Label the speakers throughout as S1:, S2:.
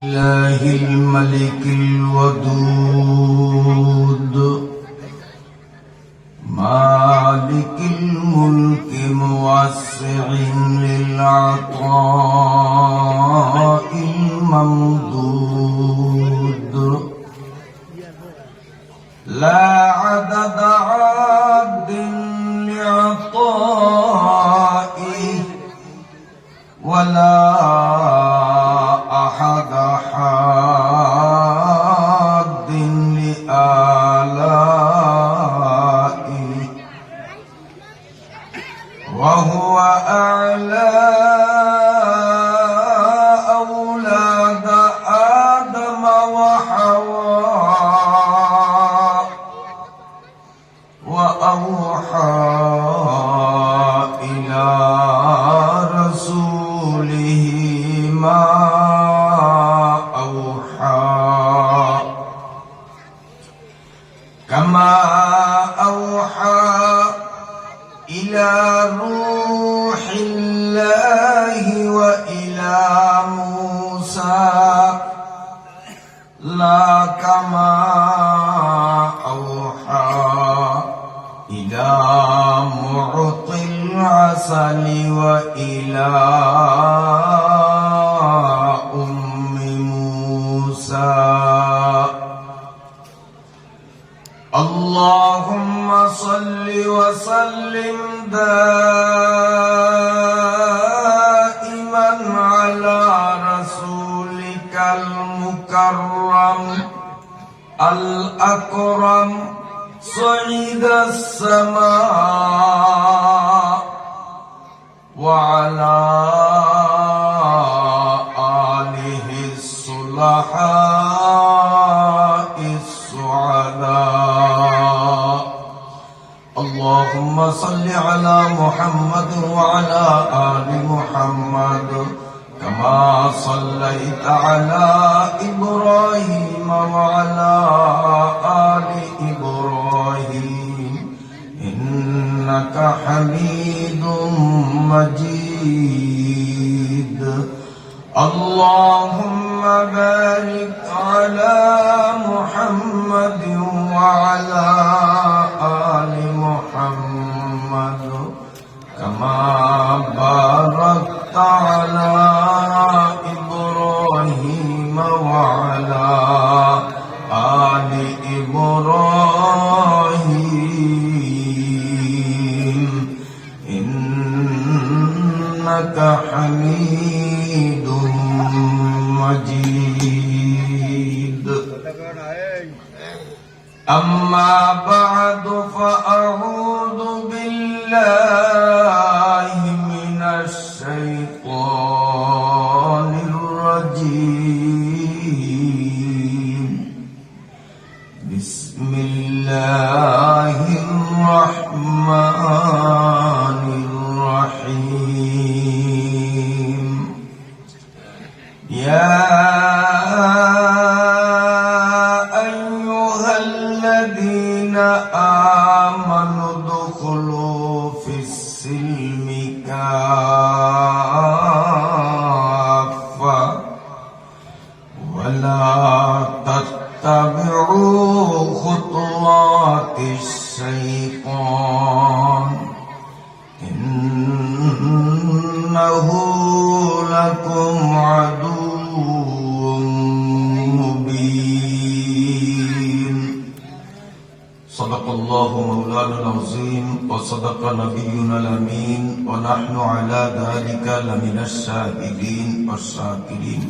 S1: الله الملك الودود مالك الملك موسع للعطاء الممدود لا عدد عاد لعطائه ولا أحد حاد لآلائه وهو أعلى أولاد آدم وحواء وأوحى إلى رسوله ما أوحى كما أوحى إلى روح الله وإلى موسى لا كما أوحى إلى معطي العسل وإلى أم موسى اللهم صل وسلم دائما على رسولك المكرم الأكرم صعيد السماء وعلى آله الصلحاء السعداء اللهم صل على محمد وعلى آل محمد كما صليت على إبراهيم وعلى آل إبراهيم إنك حميد مجيد اللهم بارك على محمد وعلى آل محمد كما باركت على إبراهيم وعلى آل إبراهيم إنك حميد مجيد أما بعد فأعوذ بالله من الشيطان الرجيم بسم الله الرحمن الرحيم يا أيها الذين آمنوا ادخلوا في السلم كافة ولا تتبعوا خطوات الشيطان إنه لكم عدو مبين صدق الله مولانا العظيم وصدق نبينا الأمين ونحن على ذلك لمن الشاهدين والشاكرين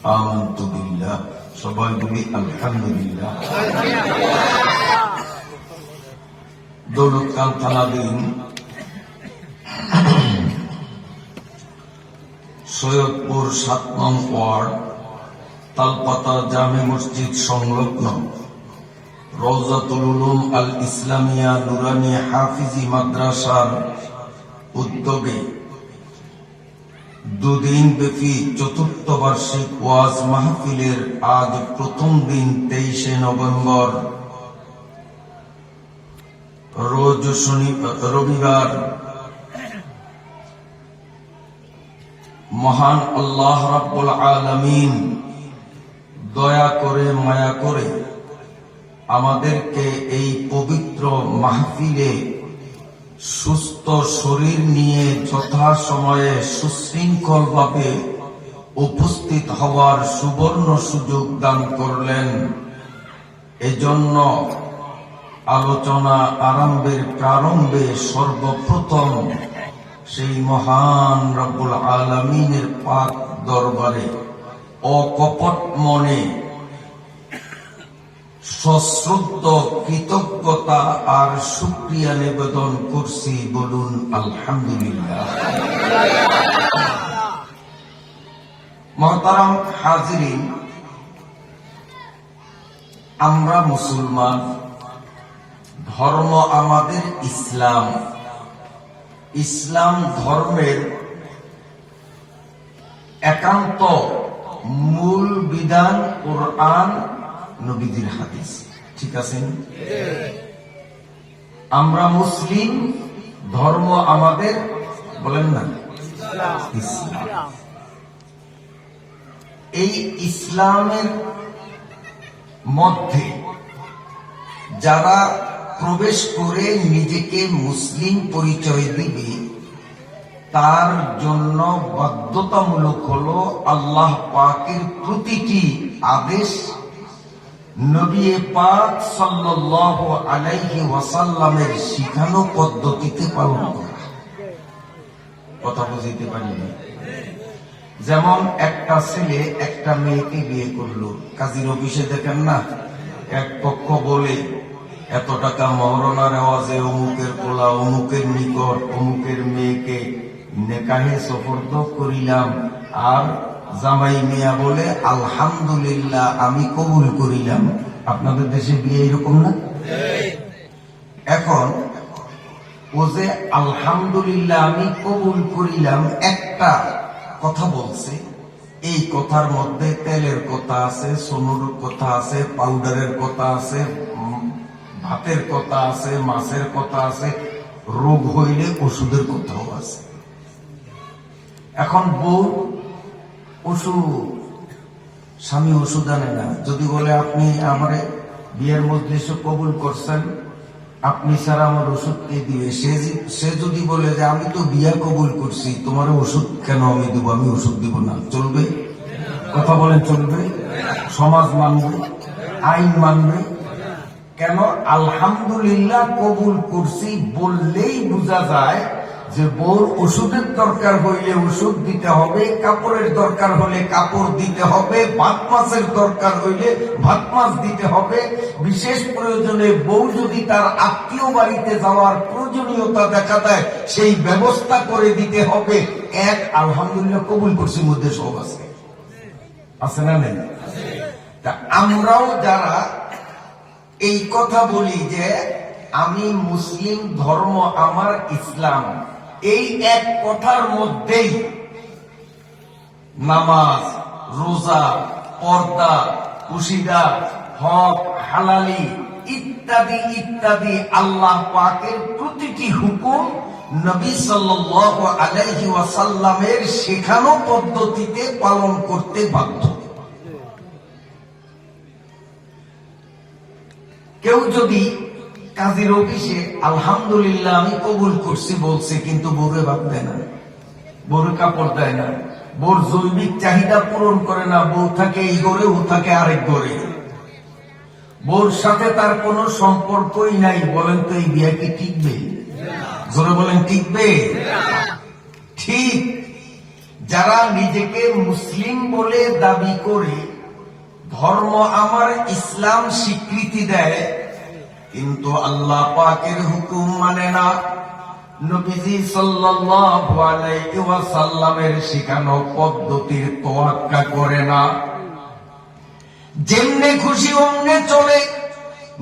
S1: آمنت بالله সবাই বলি আলহামদুলিল্লাহ দৌলতখান থানাধীন সৈয়দপুর ৭ নং ওয়ার্ড তালপাতা জামে মসজিদ সংলগ্ন রওজাতুল উলুম আল ইসলামিয়া নুরানি হাফিজি মাদ্রাসার উদ্যোগে দুদিন ব্যাপী চতুর্থ বার্ষিক ওয়াজ মাহফিলের আজ প্রথম দিন 23 নভেম্বর রোজ রবিবার মহান আল্লাহ রাব্বুল আলামিন দয়া করে মায়া করে আমাদেরকে এই পবিত্র মাহফিলে সুস্থ শরীর নিয়ে যথাসময়ে সুশৃঙ্খলভাবে উপস্থিত হওয়ার সুবর্ণ সুযোগ দান করলেন। এজন্য আলোচনা আরম্ভের প্রারম্ভে সর্বপ্রথম সেই মহান রব্বুল আলামিনের পাক দরবারে অকপট মনে সশ্রদ্ধ কৃতজ্ঞতা আর শুকরিয়া নিবেদন করছি, বলুন আলহামদুলিল্লাহ। মুহতারাম হাজিরিন, আমরা মুসলমান, ধর্ম আমাদের ইসলাম। ইসলাম ধর্মের একান্ত মূল বিধান কোরআন, নবীজির হাদিস। ঠিক আছে? আমরা মুসলিম, ধর্ম আমাদের বলেন না ইসলাম। এই ইসলামের মধ্যে যারা প্রবেশ করে নিজেকে মুসলিম পরিচয় দিবে, তার জন্য বাধ্যতামূলক হলো আল্লাহ পাকের প্রতিটি আদেশ নবী পাক সাল্লাল্লাহু আলাইহি ওয়াসাল্লামের শিখানো পদ্ধতিতে পালন করা। কথা বুঝতে পারিনি? যেমন একটা ছেলে একটা মেয়েকে বিয়ে করলো, কাজীর অফিসে দেখেন না, এক পক্ষ বলে এত টাকা মহরণার আওয়াজে অমুকের পোলা অমুকের নিকট অমুকের মেয়েকে নেকাহে সুপর্দ করিলাম, আর জামাই মিয়া বলে আলহামদুলিল্লাহ আমি কবুল করিলাম। আপনাদের দেশে বিয়ে এরকম না? এখন ও যে আলহামদুলিল্লাহ আমি কবুল করিলাম একটা কথা বলছে, এই কথার মধ্যে তেলের কথা আছে, সোনুর কথা আছে, পাউডারের কথা আছে, ভাতের কথা আছে, মাছের কথা আছে, রোগ হইলে ওষুধের কথাও আছে। এখন বউ ওষুধ, স্বামী ওষুধ আনে না। যদি বলে আপনি আমার বিয়ের মজলিসে কবুল করছেন, আপনি ছাড়া আমার ওষুধ কে দিবে? সে যদি বলে যে আমি তো বিয়া কবুল করছি, তোমার ওষুধ কেন আমি দেবো? আমি ওষুধ দিব না, চলবে? কথা বলেন, চলবে? সমাজ মানবে? আইন মানবে? কেন? আলহামদুলিল্লাহ কবুল করছি বললেই বোঝা যায় যে বউর ওষুধের দরকার হইলে ওষুধ দিতে হবে, কাপড়ের দরকার হলে কাপড় দিতে হবে, ভাত মাছের দরকার হইলে ভাত মাছ দিতে হবে। বিশেষ প্রয়োজনে বউ যদি তার আত্মীয় বাড়িতে যাওয়ার প্রয়োজনীয়তা দেখা দেয়, সেই ব্যবস্থা করে দিতে হবে। এক আলহামদুলিল্লাহ কবুল করছি মধ্যে সব আছে, আছে না নেই? তা আমরাও যারা এই কথা বলি যে আমি মুসলিম, ধর্ম আমার ইসলাম, এই এক কথার মধ্যেই নামাজ, রোজা, পর্দা, কুশিদা, হক, হালালি ইত্যাদি ইত্যাদি আল্লাহ পাকের প্রতিটি হুকুম নবী সাল্লাল্লাহু আলাইহি ওয়াসাল্লামের শেখানো পদ্ধতিতে পালন করতে বাধ্য। কেউ যদি কাজীর অফিসে আলহামদুলিল্লাহ আমি কবুল করছি বলছে, কিন্তু বউরে ভাত দেয় না, বউরে কাপড় দেয় না, বউর জৈবিক চাহিদা পূরণ করে না, বউ থাকে এই ঘরে, ও থাকে আরেক ঘরে, বউর সাথে তার কোনো সম্পর্কই নাই, বলেন তো এই বিয়ে কি টিকবে? জোরে বলেন, টিকবে? ঠিক যারা নিজেকে মুসলিম বলে দাবি করে, ধর্ম আমার ইসলাম স্বীকৃতি দেয়, কিন্তু আল্লাহ পাকের হুকুম মানে না, নবীজি সাল্লাল্লাহু আলাইহি ওয়াসাল্লামের শিখানো পদ্ধতির তোয়াক্কা করে না, যেমনে খুশি অমনে চলে,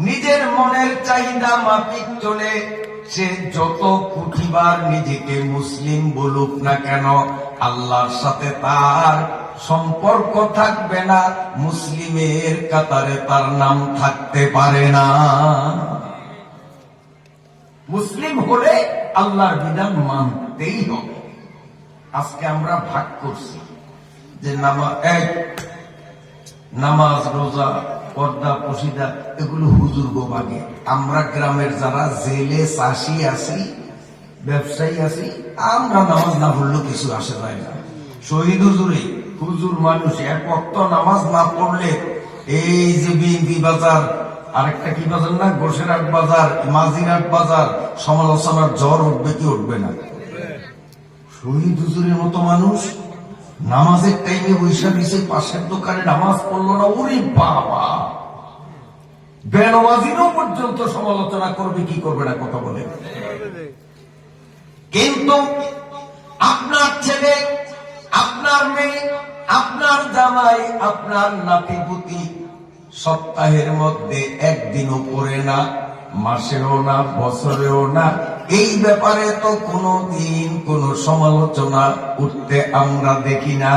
S1: নিজের মনের চাহিদা মাফিক চলে, সে যত কোটিবার নিজেকে মুসলিম বলুক না কেন, আল্লাহর সাথে তার সম্পর্ক থাকবে না, মুসলিমের কাতারে তার নাম থাকতে পারে না। মুসলিম হলে আল্লাহর বিধান মানতেই হবে। আজকে আমরা ভাগ করছি যে নামাজ রোজা পর্দা পশিদা এগুলো হুজুর গোবাগে। আমরা গ্রামের যারা জেলে চাষি আছি, ব্যবসায়ী আছি, আমরা নামাজ না পড়লেও কিছু আসে যায় না। শহীদ হুজুরে হুজুর মানুষ এক ওয়াক্ত নামাজ না পড়লে এই যে বিএনপি বাজার, আরেকটা কি বাজার না, গোসেরহাট বাজার, মাঝিরহাট বাজার, সমালোচনার জ্বর উঠবে কি উঠবে না? শহীদ হুজুরের মতো মানুষ নামাজের টাইমে বৈশাখ দিছে, পাশের দোকানে নামাজ পড়লো না, ওরে বাবা, বেনামাজিরও পর্যন্ত সমালোচনা করবে কি করবে না, কথা বলে। কিন্তু আপনার ছেলে, আপনার মেয়ে, আপনার জামাই, আপনার নাতিপুতি সপ্তাহের মধ্যে একদিনও পড়ে না, মাসেও না, বছরেও না, এই ব্যাপারে তো কোনদিন কোন সমালোচনা উঠতে আমরা দেখি না।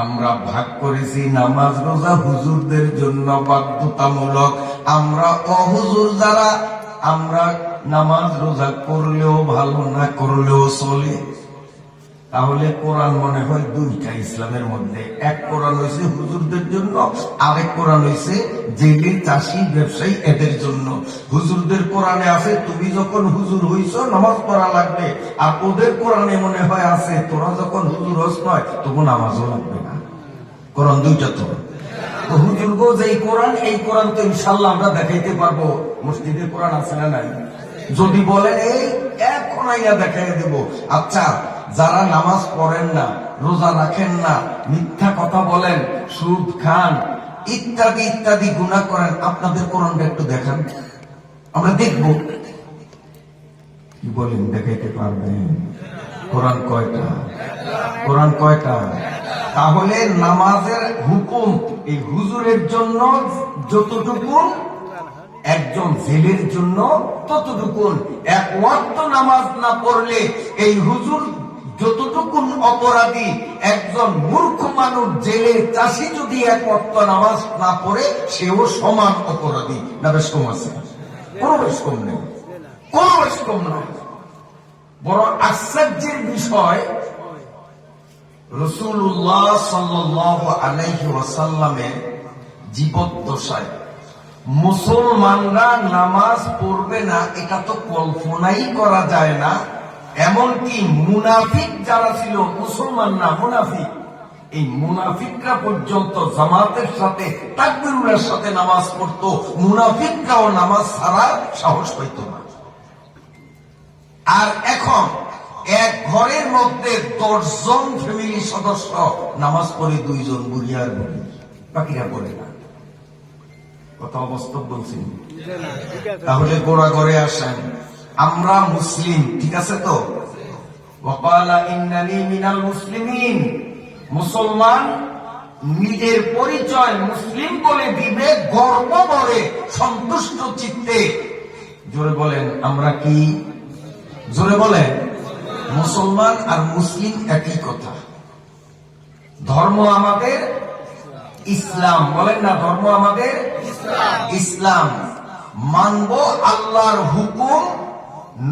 S1: আমরা ভাগ করেছি নামাজ রোজা হুজুরদের জন্য বাধ্যতামূলক, আমরা অহুজুর যারা, আমরা নামাজ রোজা করলেও ভালো, না করলেও চলে। তাহলে কোরআন মনে হয় দুইটা ইসলামের মধ্যে, এক কোরআন হয়েছে হুজুরদের জন্য, আরেক কোরআন হয়েছে জেলে চাষি ব্যবসায়ী এদের জন্য। হুজুরদের কোরআনে আছে তুমি যখন হুজুর হইছ নামাজ পড়া লাগবে, আর ওদের কোরআনে মনে হয় আছে তোরা যখন হুজুর হস নয় তখন নামাজও লাগবে না। কোরআন দুইটা তো। হুজুর গো যে কোরআন, এই কোরআন তো ইনশাল্লাহ আমরা দেখাইতে পারবো মসজিদে কোরআন আছে না নাই? যদি বলেন এই এখন আইয়া দেখাই দেব। আচ্ছা, যারা নামাজ পড়েন না, রোজা রাখেন না, মিথ্যা কথা বলেন, সুদ খান, ইত্যাদি ইত্যাদি গুনাহ করেন, আপনাদের কোরআনটা একটু দেখান, আমরা দেখব। কি বলেন, দেখাইতে পারবেন? কোরআন কয়টা? কোরআন কয়টা? তাহলে নামাজের হুকুম এই হুজুরের জন্য যতটুকু, একজন জেলের জন্য ততটুকুন। এক ওয়াক্ত নামাজ না পড়লে এই হুজুর যতটুকুন অপরাধী, একজন মূর্খ মানুষ জেলে চাষি যদি এক ওয়াক্ত নামাজ না পড়ে সেও সমান অপরাধী। না বেশ কম আছে? কোন বেশ কম নেই, কোন বেশ কম নয়। বড় আশ্চর্যের বিষয়, রাসূলুল্লাহ সাল্লাল্লাহু আলাইহি ওয়াসাল্লামের জীবদ্দশায় মুসলমানরা নামাজ পড়বে না এটা তো কল্পনাই করা যায় না। এমনকি মুনাফিক যারা ছিল, মুসলমান না মুনাফিক, এই মুনাফিকরা পর্যন্ত জামাতের সাথে তাকবীরের সাথে নামাজ পড়তো, মুনাফিকরাও নামাজ ছাড়ার সাহস পাইত না। আর এখন এক ঘরের মধ্যে 10 জন ফ্যামিলি সদস্য নামাজ পড়ে, 2 জন বুড়ি আর বুড়ি, বাকিরা পড়ে না। কথা অবাস্তব বলছি? তাহলে গোড়া ঘরে আসেন, আমরা মুসলিম, ঠিক আছে তো? ওয়াকালা ইন্নানি মিনাল মুসলিমিন, মুসলমান নিজের পরিচয় মুসলিম বলে দিবে গর্ব ভরে, সন্তুষ্ট চিত্তে। জোরে বলেন আমরা কি? জোরে বলেন। মুসলমান আর মুসলিম একই কথা। ধর্ম আমাদের ইসলাম, বলেন না ধর্ম আমাদের ইসলাম। মানব আল্লাহর হুকুম,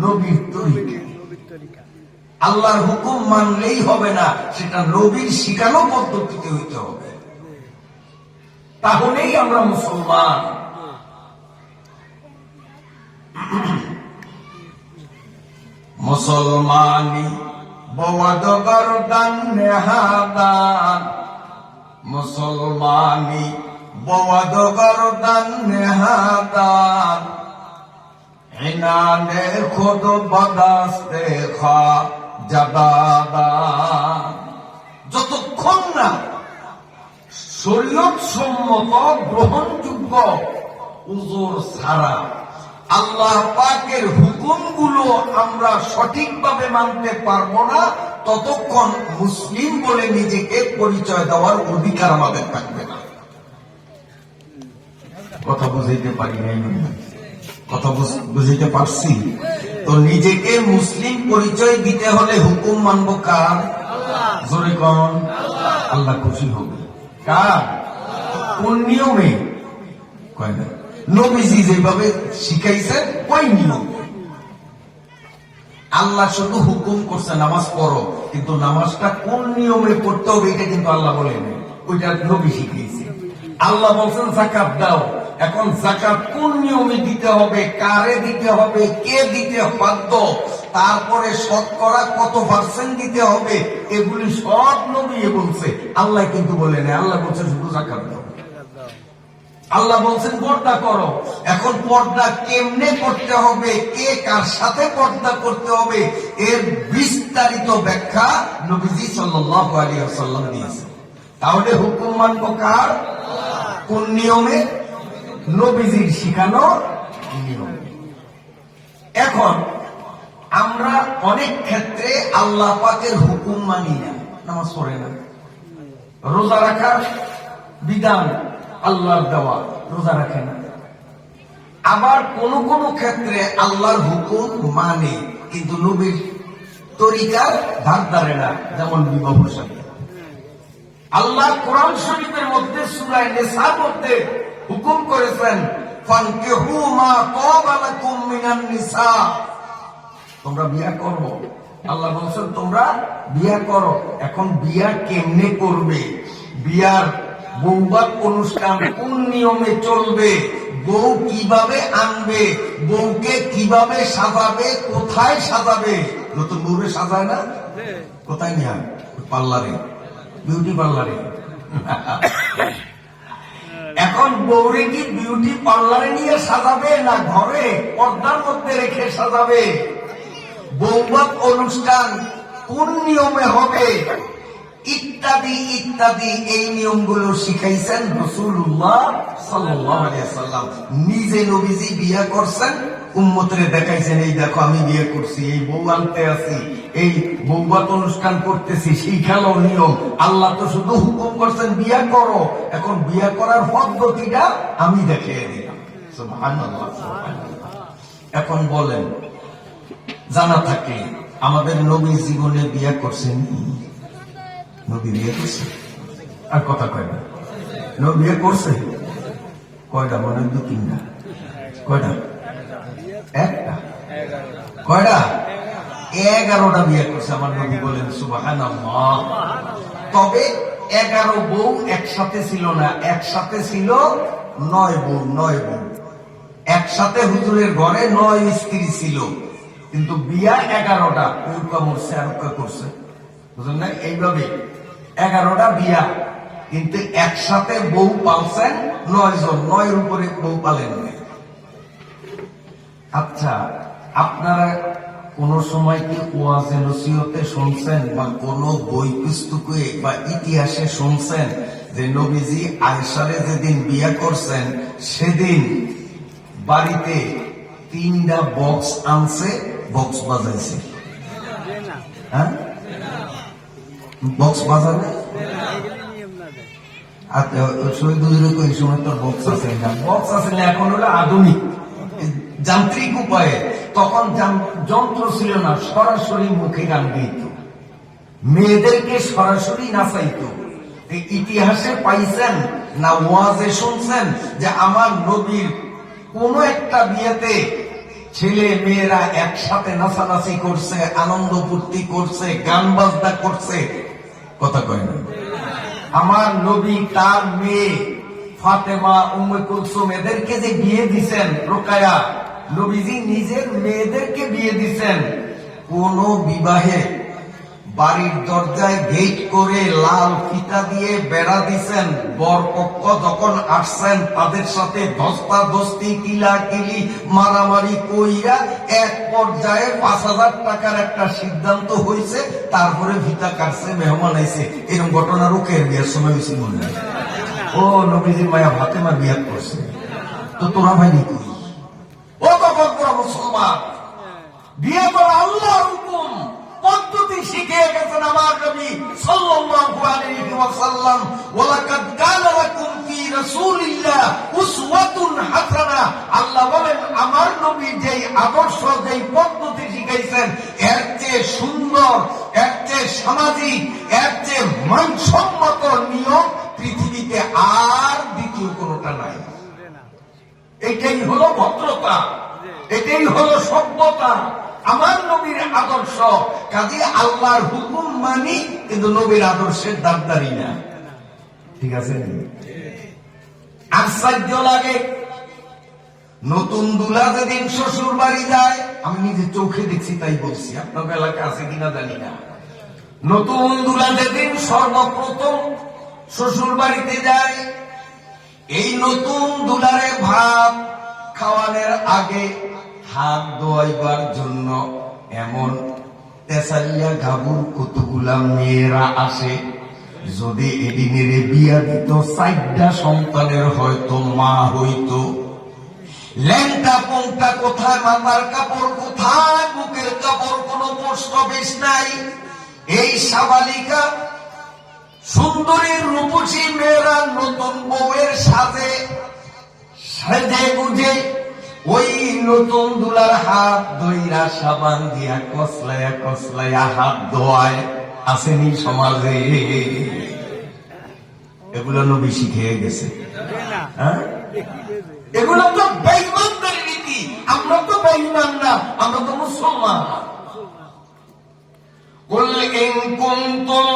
S1: নবীর তরিকা। আল্লাহর হুকুম মানলেই হবে না, সেটা নবীর শিখানো পদ্ধতিতে হইতে হবে, তাহলেই আমরা মুসলমান। মুসলমানি বওয়াদ গরদান নেহাদান, মুসলমানি বওয়াদ গরদান নেহাদান, ইনানে খুদ বদাস্তে খা জাদাদান। যতক্ষণ না শরীয়ত সম্মত গ্রহণযোগ্য উজুর ছাড়া আল্লাহ পাকের হুকুমগুলো আমরা সঠিকভাবে মানতে পারবো না, ততক্ষণ মুসলিম বলে নিজেকে পরিচয় দেওয়ার অধিকার আমাদের থাকবে না। কথা বুঝাইতে পারি নাই? কথা বুঝাইতে পারছি তো? নিজেকে মুসলিম পরিচয় দিতে হলে হুকুম মানবো কার? জোরে কোন? আল্লাহ খুশি হবে কার? কোন নিয়মে? কয় না, নবীজি যেভাবে শিখাইছেন ওই নিয়ম। আল্লাহ শুধু হুকুম করছে নামাজ পড়ো, কিন্তু নামাজটা কোন নিয়মে পড়তে হবে এটা কিন্তু আল্লাহ বলেন, ওইটা নবী শিখিয়েছে। আল্লাহ বলছেন যাকাত দাও। এখন যাকাত কোন নিয়মে দিতে হবে, কারে দিতে হবে, কে দিতে বাধ্য, তারপরে শতকরা কত পার্সেন্ট দিতে হবে, এগুলি সব নবী বলছে। আল্লাহ কিন্তু বলে না, আল্লাহ বলছে শুধু যাকাত দাও। আল্লাহ বলছেন পর্দা করো। এখন পর্দা কেমনে করতে হবে, কে কার সাথে পর্দা করতে হবে, এর বিস্তারিত ব্যাখ্যা নবীজি সাল্লাল্লাহু আলাইহি ওয়াসাল্লাম দিয়েছেন। তাহলে হুকুম মানব কার, কোন নিয়মে? নবীজির শিখানো নিয়মে। এখন আমরা অনেক ক্ষেত্রে আল্লাহ পাকের হুকুম মানি না, নামাজ পড়ে না, রোজা রাখার বিধান আল্লাহর দেওয়া, রোজা রাখে না। আবার কোন কোন ক্ষেত্রে আল্লাহর হুকুম মানে কিন্তু নবীর তরিকার ধার ধারে না, যেমন বিবাহ শাদী। আল্লাহ কোরআন শরীফের মধ্যে সূরা নিসা মধ্যে হুকুম করেছেন, ফানকিহু মা তাবা লাকুম মিনান নিসা, তোমরা বিয়া করো। আল্লাহ বলছেন তোমরা বিয়া করো। এখন বিয়া কেমনে করবে, বিয়ার বৌভাত অনুষ্ঠান কোন নিয়মে চলবে, বউ কিভাবে আনবে, বউকে কিভাবে সাজাবে, কোথায় সাজাবে? নতুন বউরে সাজায় না, কোথায় নিয়ে? পার্লারে, বিউটি পার্লারে। এখন বউরে কি বিউটি পার্লারে নিয়ে সাজাবে না ঘরে পর্দার মধ্যে রেখে সাজাবে? বৌভাত অনুষ্ঠান কোন নিয়মে হবে, ইত্যাদি ইত্যাদি, এই নিয়মগুলো শিখাইছেন রাসূলুল্লাহ সাল্লাল্লাহু আলাইহি ওয়াসাল্লাম। নিজে নবীজি বিয়ে করছেন, উম্মতরে দেখাইছেন, এই দেখো আমি বিয়ে করছি, এই বউ আনতে আছি, এই বৌভাত অনুষ্ঠান করতেছি, শিখালো নিয়ম। আল্লাহ তো শুধু হুকুম করছেন বিয়ে করো। এখন বিয়ে করার পদ্ধতিটা আমি দেখিয়ে দিলাম। সুবহানাল্লাহ, সুবহানাল্লাহ। এখন বলেন, জানা থাকে আমাদের নবী জীবনে বিয়ে করছেন? নবী বিয়ে করছে? আর কথা কয় না, নবী বিয়ে করছে কয়টা? মনে হয় 2-3টা। কয়টা? একটা। কয়টা? 11টা বিয়ে করছে আমার নবী, বলেন সুবহানাল্লাহ। তবে 11 বউ একসাথে ছিল না, একসাথে ছিল 9 বউ। 9 বউ একসাথে হুজুরের ঘরে 9 স্ত্রী ছিল, কিন্তু বিয়া 11টা। ওইটা মরছে আর ওটা করছে, বুঝলেন না? এইভাবে 11টা বিয়া, কিন্তু একসাথে বউ পালছেন 9 জন, 9-এর উপরে বউ পালেন না। আচ্ছা, আপনারা কোন সময় কি ওয়াজে নসিহতে শুনছেন বা কোন বই পুস্তকে বা ইতিহাসে শুনছেন যে নবীজি আয়েশারে যেদিন বিয়ে করছেন সেদিন বাড়িতে 3টা বক্স আনছে, বক্স বাজাইছে? হ্যাঁ, বক্স বাজাবে। শহীদ এই সময় তোর বক্স আছে না, বক্স আছে না, এখন হলো আধুনিক যান্ত্রিক উপায়ে। তখন যন্ত্র ছিল না, সরাসরি মুখে গান দিত, মেয়েদেরকে সরাসরি নাচাইত। ইতিহাসে পাইছেন না ওয়াজে শুনছেন যে আমার নবীর কোন একটা বিয়েতে ছেলে মেয়েরা একসাথে নাচানাচি করছে, আনন্দ ফুর্তি করছে, গান বাজনা করছে? কথা কয় না। আমার নবী তার মেয়ে ফাতেমা, উম্মে কুলসুম এদেরকে যে বিয়ে দিছেন, রোকায়া, নবীজি নিজের মেয়েদেরকে বিয়ে দিছেন। কোন বিবাহে বাড়ির দরজায় গেট করে লাল ফিতা দিয়ে বেড়া দিছেন, বরপক্ষ যখন আসছেন তাদের সাথে ধস্তাধস্তি, কিলাকিলি, মারামারি কইরা এক পর্যায়ে 5,000 টাকার একটা সিদ্ধান্ত হয়েছে, তারপরে ফিতা কাটছে, মেহমান আইছে। এরকম ঘটনা রোকের বিয়ের সময় হয়েছে মনে হয়। ও নবীজির মায়া ফাতেমা বিয়ে করছে, তো তোরা ভাই নাকি? ও তখন পুরা মুসলমান, বিয়ে করা আল্লাহর হুকুম, পদ্ধতি শিখে গেছেন আমার নবী সাল্লাল্লাহু আলাইহি ওয়াসাল্লাম। ওয়ালাকাদ কানা লাকুম ফি রাসূলিল্লাহ উসওয়াতুন হাসানা। আল্লাহ বলেন আমার নবী যেই আদর্শ, যেই পদ্ধতি শিখাইছেন, এর চেয়ে সুন্দর, এর চেয়ে সামাজিক, এর চেয়ে মানসম্মত নিয়ম পৃথিবীতে আর দ্বিতীয় কোনটা নাই। এটাই হলো ভদ্রতা, এটাই হলো সভ্যতা, আমার নবীর আদর্শ। কাজে আল্লাহর হুকুম মানি, কিন্তু নবীর আদর্শের দাবদারি না। ঠিক আছে? আশ্চর্য লাগে। নতুন দুলা যেদিন শ্বশুর বাড়ি যায়, আমি নিজে চোখে দেখছি তাই বলছি, আপনার এলাকা আছে কিনা জানি না। নতুন দুলা যেদিন সর্বপ্রথম শ্বশুর বাড়িতে যায়, এই নতুন দুলারে ভাত খাওয়ানোর আগে হাত ধোয়াইবার জন্য এমন তেসালিয়া গাবুর কতগুলা মেয়েরা আসে। যদি এদিনের বিয়া দিত, 4টা সন্তানের হয়তো মা হইতো। ল্যাংটা পোংটা কোথায়, মাথার কাপড় কোথায়, বুকের কাপড়, কোনো প্রশ্ন বেশ নাই। এই সাবালিকা সুন্দরী রূপসী মেয়েরা নতুন বউয়ের সাথে সেজে গুজে ওই নতুন দুলার হাত ধইরা সাবান দিয়া কসলাইয়া কসলাইয়া হাত ধোয়ায়। আসেনি সমাজে? এগুলো নবী শিখে গেছে। হ্যাঁ, এগুলো তো বেঈমানদের রীতি। আমরা তো বেঈমান না, আমরা তো মুসলমান। قل إن كنتم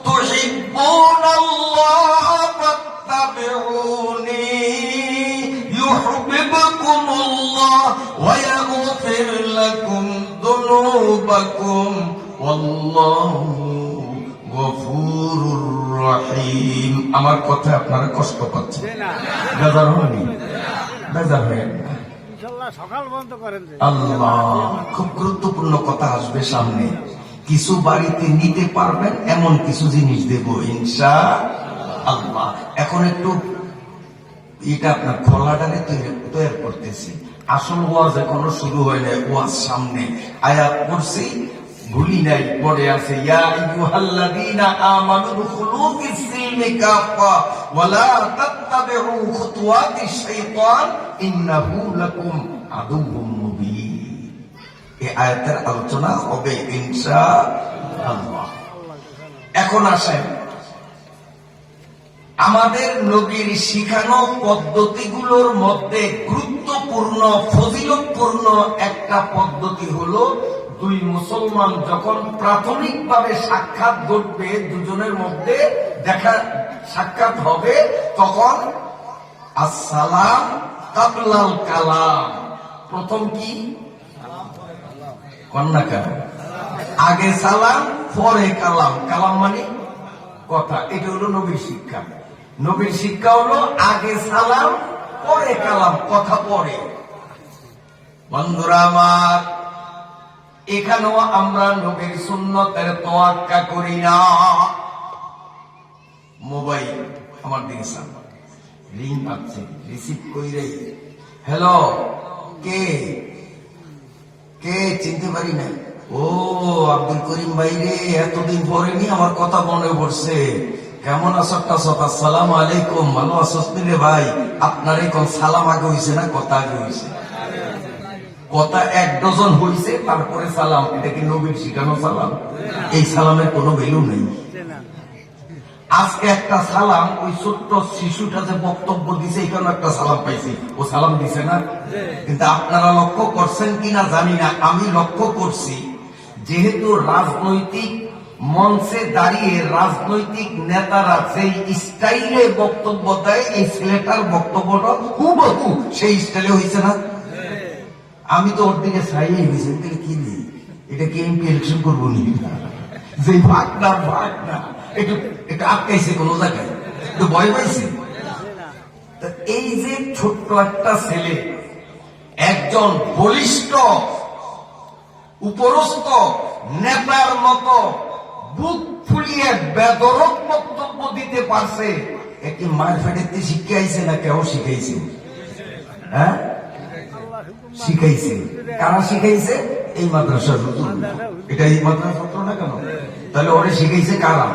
S1: تحبون الله فاتبعوني يحببكم الله ويغفر لكم ذنوبكم والله غفور رحيم। আমার কথা আপনারা কষ্ট পাচ্ছে? বেজার হয়নি? বেজার হয় না? সকাল বন্ধ করেন। আল্লাহ, খুব গুরুত্বপূর্ণ কথা আসবে সামনে। কিছু বাড়িতে নিতে পারবেন এমন কিছু জিনিস দেব ইনশাআল্লাহ। এখন একটু এটা আপনার খোলাটারে তৈরি করতেছি। আসল ওয়াজ এখনো শুরু হয় নাই, ওয়াজ সামনে। আয়াত পড়ছি, ভুলি নাই, পড়ে আছে ইয়া আইয়ুহাল্লাযীনা আমানু দুখুলু ফিস-সিলমি কাফা ওয়া লা তাত্তাবিউ খুতুওয়াতিশ শাইতান ইন্নাহু লাকুম আদুউম মুবিন। এই আয়াতের আলোচনা হবে ইনশাআল্লাহ। এখন আসেন, আমাদের নবীর শিখানো পদ্ধতিগুলোর মধ্যে গুরুত্বপূর্ণ ফজিলতপূর্ণ একটা পদ্ধতি হলো, দুই মুসলমান যখন প্রাথমিকভাবে সাক্ষাৎ ঘটবে, দুজনের মধ্যে দেখা সাক্ষাৎ হবে, তখন আসসালাম কাবলাল কালাম। প্রথম কি? কন্যাকা আগে সালাম পরে কালাম। কালাম মানে কথা। এটা হলো নবীর শিক্ষা। নবীর শিক্ষা হলো আগে সালাম পরে কালাম, কথা পরে। বন্ধুরা আমার, এখানেও আমরা নবীর সুন্নতের তোয়াক্কা করি না। মোবাইল আমার দিকে রিং পাচ্ছে, রিসিভ কইরে হ্যালো, কে কে চিনতে পারি না। ও আব্দুল করিম ভাই রে, এতদিন পরে নি আমার কথা মনে পড়ছে। কেমন আছো? আসসালামু আলাইকুম। ভালো আছো রে ভাই? আপনার এখন সালাম আগে হয়েছে না কথা আগে হয়েছে? কথা 1 ডজন হয়েছে, তারপরে সালাম। এটা কি নবীর শিখানো সালাম? এই সালামের কোনো ভ্যালু নেই। আজকে একটা সালাম, ওই ছোট্ট শিশুটা যে বক্তব্য দিছে, এখানে একটা সালাম পাইছি, ও সালাম দিছে না? কিন্তু আপনারা লক্ষ্য করছেন কিনা জানি না, আমি লক্ষ্য করছি, যেহেতু রাজনৈতিক মঞ্চে দাঁড়িয়ে রাজনৈতিক নেতারা যেই স্টাইলে বক্তব্য দেয়, এই ছেলেটার বক্তব্যটা হুবহু সেই স্টাইলে হয়েছে না? আমি তো ওর দিকে চাইয়ে গেছি, কি নেই, এটা কি এমপি ইলেকশন করবো নি? যে ভাগ না একটু আটকাইছে কোন জায়গায়, একটু ভয় পাইছে। এই যে ছোট্ট একটা ছেলে একজন বলিষ্ঠ উপরস্থ নেতার মতো বুক ফুলিয়ে বেদরদ বক্তব্য দিতে পারছে, একটি মায়ের ফেটেতে শিখাইছে না কেউ শিখাইছে? হ্যাঁ, শিখাইছে। কারা শিখাইছে? এই মাদ্রাসার হুজুর। এটা এই মাদ্রাসা ছাত্র না কেন? তাহলে ওরে শিখাইছে কারা?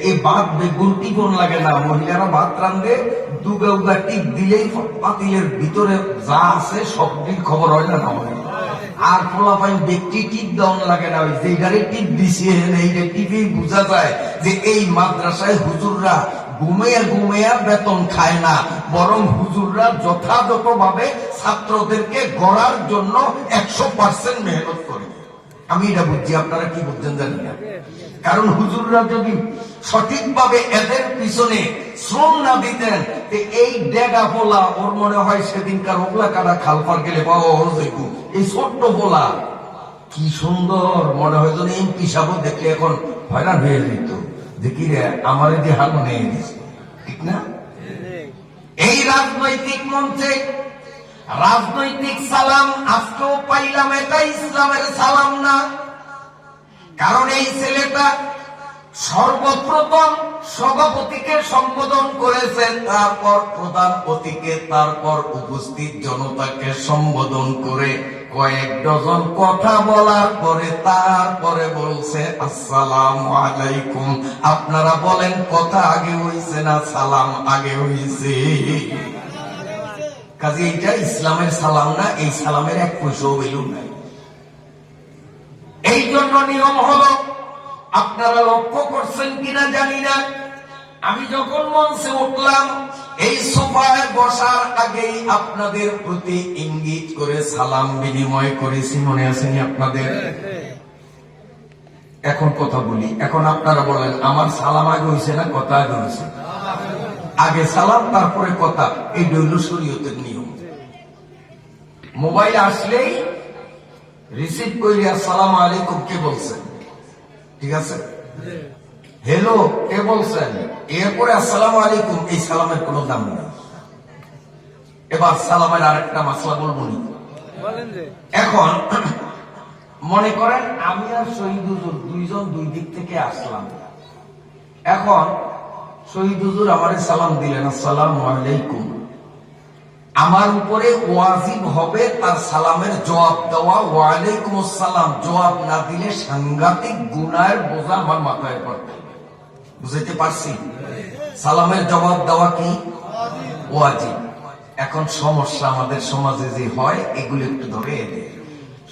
S1: এই ভাত বেগুন টিপন লাগে না, মহিলারা ভাত রান্ধে, দুগা উগা টিপ দিলেই পাতিলের ভিতরে যা আছে সব দিন খবর হয় না? আর পোলা পাই ব্যক্তি টিপ দেওয়ান লাগে না, ওই যেটারে টিপ দিছে এইটা টিপেই বোঝা যায় যে এই মাদ্রাসায় হুজুররা ঘুমাইয়া বেতন খায় না, বরং হুজুররা যথাযথভাবে ছাত্রদেরকে গড়ার জন্য 100% মেহনত করে। আমি এটা বুঝছি, আপনারা কি বুঝছেন জানি না। কারণ হুজুররা যদি সঠিকভাবে এদের পিছনে শ্রম না দিতেন, এই ডেগা পোলা ওর মনে হয় সেদিনকার ওগলা কাটা খালপার গেলে পাওয়া দেখু, এই ছোট্ট পোলা কি সুন্দর মনে হয় যেন এমপি সাহেব দেখলে এখন হয়রান হয়ে যেত, দেখি রে আমার দিয়ে হাল নিয়ে দিচ্ছে, ঠিক না? এই রাজনৈতিক মঞ্চে রাজনৈতিক সালাম আজকেও পাইলাম, এটা ইসলামের সালাম না। কারণ এই ছেলেটা সর্বপ্রথম সভাপতিকে সম্বোধন করেছে, তারপর প্রধান অতিথিকে, তারপর উপস্থিত জনতাকে সম্বোধন করে কয়েক ডজন কথা বলার পরে তারপরে বলছে আসসালামু আলাইকুম। আপনারা বলেন কথা আগে হইছে না সালাম আগে হইছে? কাজে এইটা ইসলামের সালাম না, এই সালামের এক পয়সাও ভ্যালু নাই। এই জন্য নিয়ম হলো, আপনারা লক্ষ্য করছেন কিনা জানি না, আমি যখন মঞ্চে উঠলাম এই সোফায় বসার আগেই আপনাদের প্রতি ইঙ্গিত করে সালাম বিনিময় করেছি, মনে আসেনি আপনাদের? এখন কথা বলি, এখন আপনারা বলেন আমার সালাম আগে হয়েছে না কথা আগে হয়েছে? আগে সালাম তারপরে কথা, এই হইল শরীয়তের নিয়ম। মোবাইল আসলেই রিসিভ করি আসসালামু আলাইকুম কে বলছেন, ঠিক আছে, হ্যালো কে বলছেন, এরপরে আসসালামু আলাইকুম, এই সালামের কোনো দাম নেই। এবার সালামের আরেকটা মাসলা বলবো নি। এখন মনে করেন আমি আর শহীদ হুজুর দুইজন দুই দিক থেকে আসলাম। এখন শহীদ হুজুর আমারে সালাম দিলেন আসসালামু আলাইকুম, আমার উপরে ওয়াজিব হবে তার সালামের জবাব দেওয়া, ওয়ালাইকুম আসসালাম জবাব না দিলে সাংঘাতিক গুনাহের বোঝা আমার মাথায় পড়বে। বুঝাইতে পারছি? সালামের জবাব দেওয়া কি ওয়াজিব। এখন সমস্যা আমাদের সমাজে যে হয় এগুলো একটু ধরে এনে,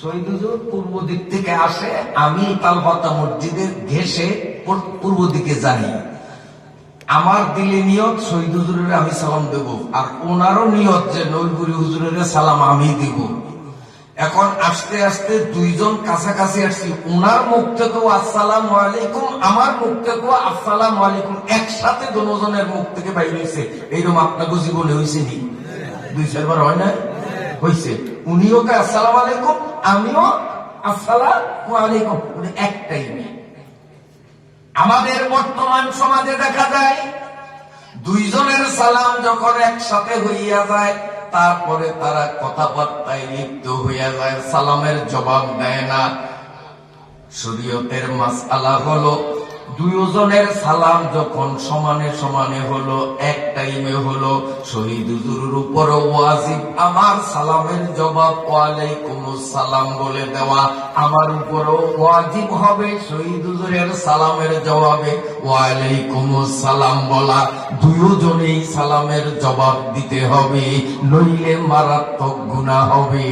S1: শহীদ হুজুর পূর্ব দিক থেকে আসে, আমি তালবাতা মসজিদের ঘেসে পূর্ব দিকে যাই, আমার দিলে নিয়ত শহীদ হুজুরের আমি সালাম দেব, আর ওনারও নিয়ত যে নৈপুরি হুজুরের সালাম আমি দিব। এখন আস্তে আস্তে দুইজন কাছাকাছি আসছি, ওনার মুখ থেকেও আসসালামু আলাইকুম, আমার মুখ থেকেও আসসালামু আলাইকুম, একসাথে দুজনের মুখ থেকে বাইরে হয়েছে। এইরকম আপনাকে জীবনে হয়েছে নি? দুই চারবার হয় না? হয়েছে। উনিও কে আসসালামু আলাইকুম, আমিও আসসালামু আলাইকুম, একটাই নেই। আমাদের বর্তমান সমাজে দেখা যায় দুইজনের সালাম যখন একসাথে হইয়া যায় তারপরে তারা কথাবার্তায় লিপ্ত হইয়া যায়, সালামের জবাব দেয় না। শরীয়তের মাসআলা হলো দুইজনের সালাম যখন সমানে সমানে হলো, এক টাইমে হলো, শহীদ হুজুরের উপর ওয়াজিব আমার সালামের জবাব ওয়ালাইকুম আসসালাম বলে দেওয়া, আমার উপরও ওয়াজিব হবে শহীদ হুজুরের সালামের জবাবে ওয়ালাইকুম আসসালাম বলা। দুইজনেই সালামের জবাব দিতে হবে, নইলে মারাত্মক গুনাহ হবে।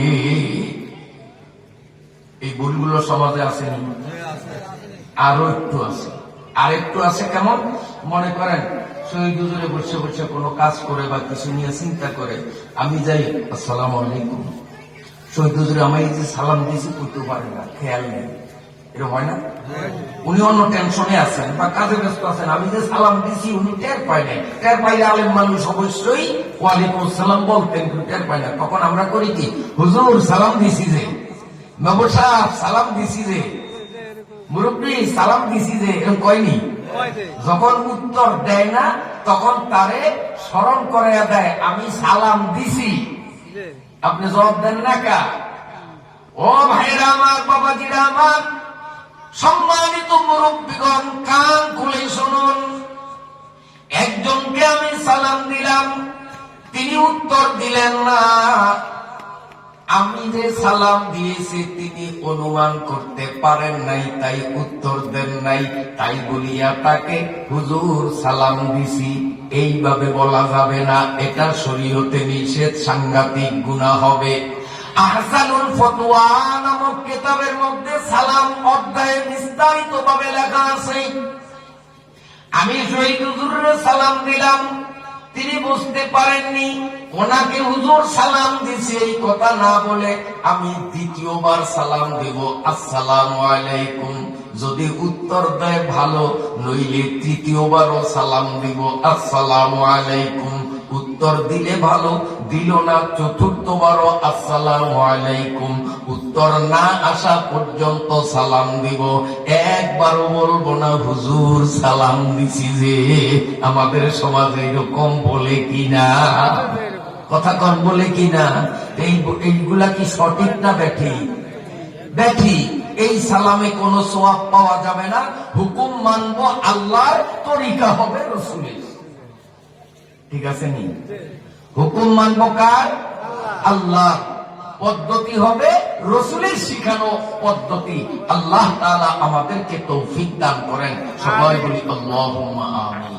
S1: এই ভুলগুলো সমাজে আসেনি? আরো একটু আছে, আর একটু আছে। কেমন? মনে করেন শহীদ হুজুরে বসে বসে কোনো কাজ করে বা কিছু নিয়ে চিন্তা করে, আমি যাই আসসালামু আলাইকুম, শহীদ হুজুরে আমি যে সালাম দিয়েছি করতে পারে না, খেয়াল নেই, এরকম হয় না? উনি অন্য টেনশনে আছেন বা কাজে ব্যস্ত আছেন, আমি যে সালাম দিয়েছি উনি টের পায় নাই। টের পাইলে আলেম মানুষ অবশ্যই ওয়ালাইকুম আসসালাম বলতেন, টের পায় না। তখন আমরা করি কি, হুজুর সালাম দিছি যে, নবর সাহেব সালাম দিছি যে, মুরব্বী সালাম দিছি যে, এরকম কয়নি? যখন উত্তর দেয় না তখন তারে স্মরণ করে দেয় আমি সালাম দিছি, আপনি জবাব দেন না কা? ও ভাইরা আমার, বাবাজিরা আমার, সম্মানিত মুরব্বীগণ, কান খুলে শুনুন। একজনকে আমি সালাম দিলাম, তিনি উত্তর দিলেন না। আমি যে সালাম দিয়েছি তিনি অনুমান করতে পারেন নাই, তাই উত্তর দেন নাই, তাই বলিয়া তাকে হুজুর সালাম দিছি এইভাবে বলা যাবে না, এটা শরীয়তে নিষেধ, সাংঘাতিক গুনাহ হবে। আহসানুল ফতোয়া নামক কিতাবের মধ্যে সালাম অধ্যায়ে বিস্তারিত ভাবে লেখা আছে। আমি শহীদ হুজুরের সালাম দিলাম, তিনি বুঝতে পারেননি, ওনাকে হুজুর সালাম দিছে এই কথা না বলে আমি দ্বিতীয়বার সালাম দেব, আসসালামু আলাইকুম। যদি উত্তর দেয় ভালো, নইলে তৃতীয়বারও সালাম দিব, আসসালামু আলাইকুম। উত্তর দিলে ভালো, দিল না, চতুর্থবারও আসসালামু আলাইকুম। উত্তর না আসা পর্যন্ত সালাম দিব, একবারও বলবো না হুজুর সালাম দিছি যে। আমাদের সমাজে এরকম বলে কিনা? কথা কন বলে কিনা? এইগুলা কি সঠিক না ব্যাঠিক? ব্যাঠিক। এই সালামে কোনো সওয়াব পাওয়া যাবে না। হুকুম মানবো আল্লাহর, তরিকা হবে রাসূলের। ঠিক আছে নি? হুকুম মানবো কার? আল্লাহ। পদ্ধতি হবে রাসূলের শিখানো পদ্ধতি। আল্লাহ তাআলা আমাদেরকে তৌফিক দান করেন। সবাই বলি আল্লাহুম্মা আমিন।